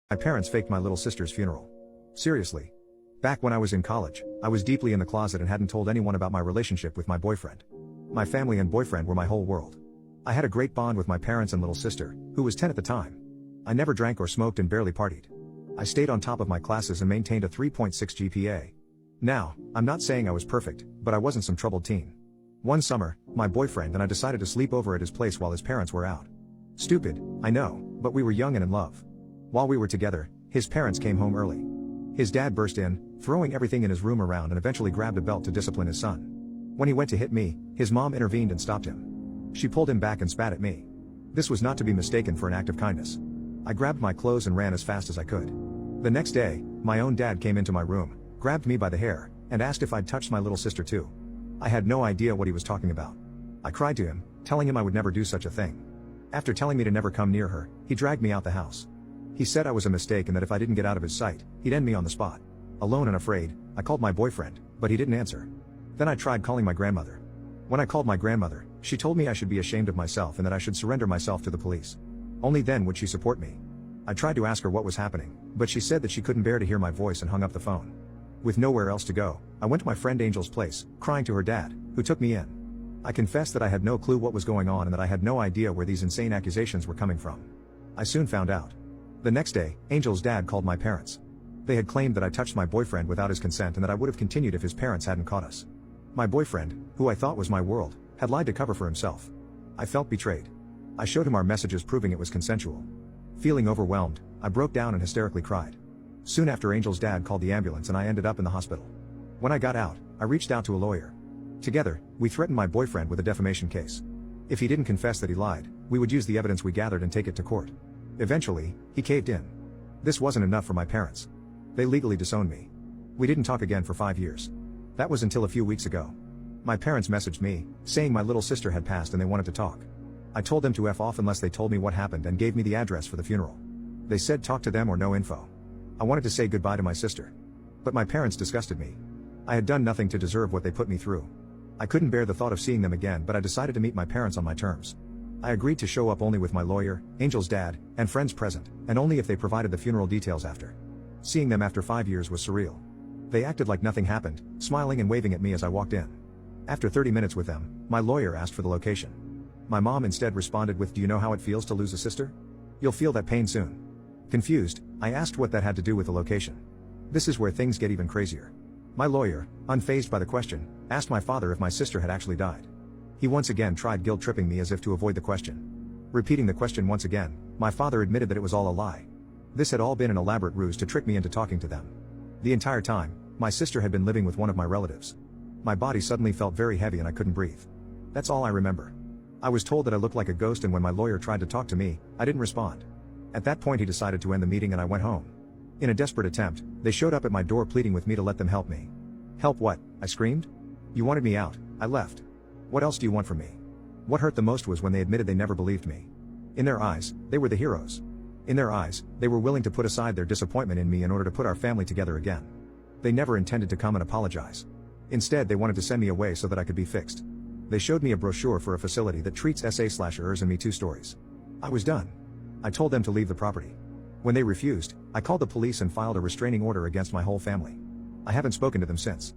My parents faked my little sister's funeral. Seriously. Back when I was in college, I was deeply in the closet and hadn't told anyone about my relationship with my boyfriend. My family and boyfriend were my whole world. I had a great bond with my parents and little sister, who was 10 at the time. I never drank or smoked and barely partied. I stayed on top of my classes and maintained a 3.6 GPA. Now, I'm not saying I was perfect, but I wasn't some troubled teen. One summer, my boyfriend and I decided to sleep over at his place while his parents were out. Stupid, I know, but we were young and in love. While we were together, his parents came home early. His dad burst in, throwing everything in his room around and eventually grabbed a belt to discipline his son. When he went to hit me, his mom intervened and stopped him. She pulled him back and spat at me. This was not to be mistaken for an act of kindness. I grabbed my clothes and ran as fast as I could. The next day, my own dad came into my room, grabbed me by the hair, and asked if I'd touched my little sister too. I had no idea what he was talking about. I cried to him, telling him I would never do such a thing. After telling me to never come near her, he dragged me out the house. He said I was a mistake and that if I didn't get out of his sight, he'd end me on the spot. Alone and afraid, I called my boyfriend, but he didn't answer. Then I tried calling my grandmother. When I called my grandmother, she told me I should be ashamed of myself and that I should surrender myself to the police. Only then would she support me. I tried to ask her what was happening, but she said that she couldn't bear to hear my voice and hung up the phone. With nowhere else to go, I went to my friend Angel's place, crying to her dad, who took me in. I confessed that I had no clue what was going on and that I had no idea where these insane accusations were coming from. I soon found out. The next day, Angel's dad called my parents. They had claimed that I touched my boyfriend without his consent and that I would have continued if his parents hadn't caught us. My boyfriend, who I thought was my world, had lied to cover for himself. I felt betrayed. I showed him our messages proving it was consensual. Feeling overwhelmed, I broke down and hysterically cried. Soon after, Angel's dad called the ambulance and I ended up in the hospital. When I got out, I reached out to a lawyer. Together, we threatened my boyfriend with a defamation case. If he didn't confess that he lied, we would use the evidence we gathered and take it to court. Eventually, he caved in. This wasn't enough for my parents. They legally disowned me. We didn't talk again for 5 years. That was until a few weeks ago. My parents messaged me, saying my little sister had passed and they wanted to talk. I told them to F off unless they told me what happened and gave me the address for the funeral. They said talk to them or no info. I wanted to say goodbye to my sister. But my parents disgusted me. I had done nothing to deserve what they put me through. I couldn't bear the thought of seeing them again, but I decided to meet my parents on my terms. I agreed to show up only with my lawyer, Angel's dad, and friends present, and only if they provided the funeral details after. Seeing them after 5 years was surreal. They acted like nothing happened, smiling and waving at me as I walked in. After 30 minutes with them, my lawyer asked for the location. My mom instead responded with, "Do you know how it feels to lose a sister? You'll feel that pain soon." Confused, I asked what that had to do with the location. This is where things get even crazier. My lawyer, unfazed by the question, asked my father if my sister had actually died. He once again tried guilt-tripping me as if to avoid the question. Repeating the question once again, my father admitted that it was all a lie. This had all been an elaborate ruse to trick me into talking to them. The entire time, my sister had been living with one of my relatives. My body suddenly felt very heavy and I couldn't breathe. That's all I remember. I was told that I looked like a ghost, and when my lawyer tried to talk to me, I didn't respond. At that point he decided to end the meeting and I went home. In a desperate attempt, they showed up at my door pleading with me to let them help me. "Help what?" I screamed. "You wanted me out, I left. What else do you want from me?" What hurt the most was when they admitted they never believed me. In their eyes, they were the heroes. In their eyes, they were willing to put aside their disappointment in me in order to put our family together again. They never intended to come and apologize. Instead, they wanted to send me away so that I could be fixed. They showed me a brochure for a facility that treats SA/ers and me 2 stories. I was done. I told them to leave the property. When they refused, I called the police and filed a restraining order against my whole family. I haven't spoken to them since.